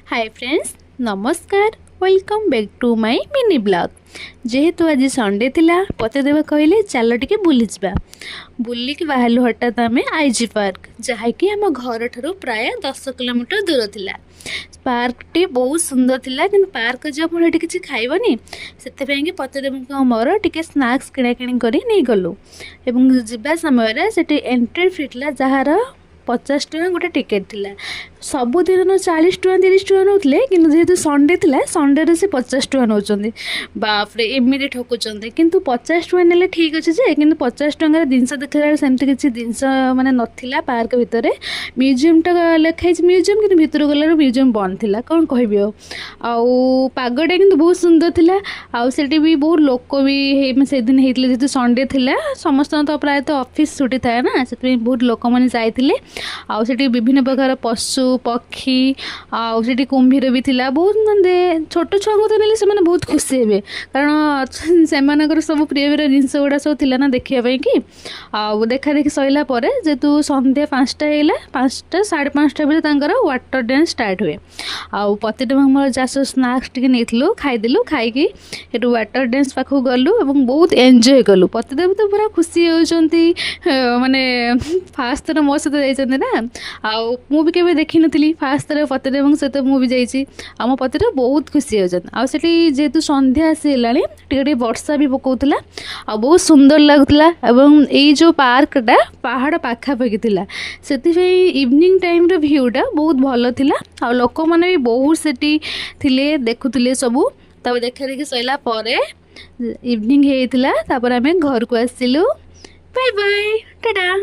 हाय friends, नमस्कार। Welcome back to my mini blog. जेहेतु आज संडे थिला पतिदेव कहले चल टिके बुली जा बुलिकी बाहर हठात आम आईजी पार्क जहाँकि आम घर ठू प्राय 10 किलोमीटर दूर थिला। पार्क टी बहुत सुंदर थिला कि पार्क जब मोर किसी खाइबनी से पतिदेव मोर टिके स्नाक्स किणा किणी कर नहीं गलु एवं जीवा समय से एंट्री फी था जार 50 टଙ୍କା गोटे टिकेट थिला। सबुदिन 40 टଙ୍କା 30 टଙ୍କା नौले कि जेहेतु संडे थिला संडे से 50 टଙ୍କା नौचंदी। बापरे एमती ठकुचंदी किंतु 50 टଙ୍କା नेले ठीक अच्छे जे कि 50 टंकार जिनस देखा सेमती किसी जिनस माने नथिला। पार्क भितर म्यूजियम टा लिखाई म्यूजियम कि भितर गला म्यूजियम बंद थिला कौन कहबी आउ पागटा कि बहुत सुंदर थिला। आउ सेठी भी बहुत लोक भी से दिन होते जेहतु संडे थिला समस्त तो प्रायतः ऑफिस छुट्टी थाए ना से बहुत लोक मैंने जाइए। आउ सेठी विभिन्न प्रकार पशु पक्षी आउ सेठी कुंभीर भी थिला। बहुत माने छोट छुआ को तो नेले से बहुत खुशी हे कारण से सब प्रिय जिनस गुड़ा सब थिला ना देखापी कि आउ देखा देखी सरला जेहेतु संध्या 5टा है 5टा 5:30 बजे वाटर डांस स्टार्ट हुए। आउ पतिदेव मोर जास स्नाक्स टी नहीं खाईदेलु खाई वाटर डांस पाखक गलु और बहुत एंजॉय कलु। पतिदेव तो पूरा खुशी होती माने फास्ट थर मो सहित ना आउ भी केवे देखी नी फास्ट थर पतिदेव सहित मुझे जाइए आम पतिदेव बहुत खुशी होती। आउ से जेहेतु संध्या आसीला टे वर्षा भी पकाउला आ बहुत सुंदर लगुला एवं यही जो पार्कटा पहाड़ पाखापाखि थिला से इवनिंग टाइम रो व्यूटा बहुत भल थिला। आ लोक मैंने भी बहुत सेठी थिले देखुले सबू तब देखा देखी सरला इवनिंग होता आम घर को आसिलु। Bye bye Tata.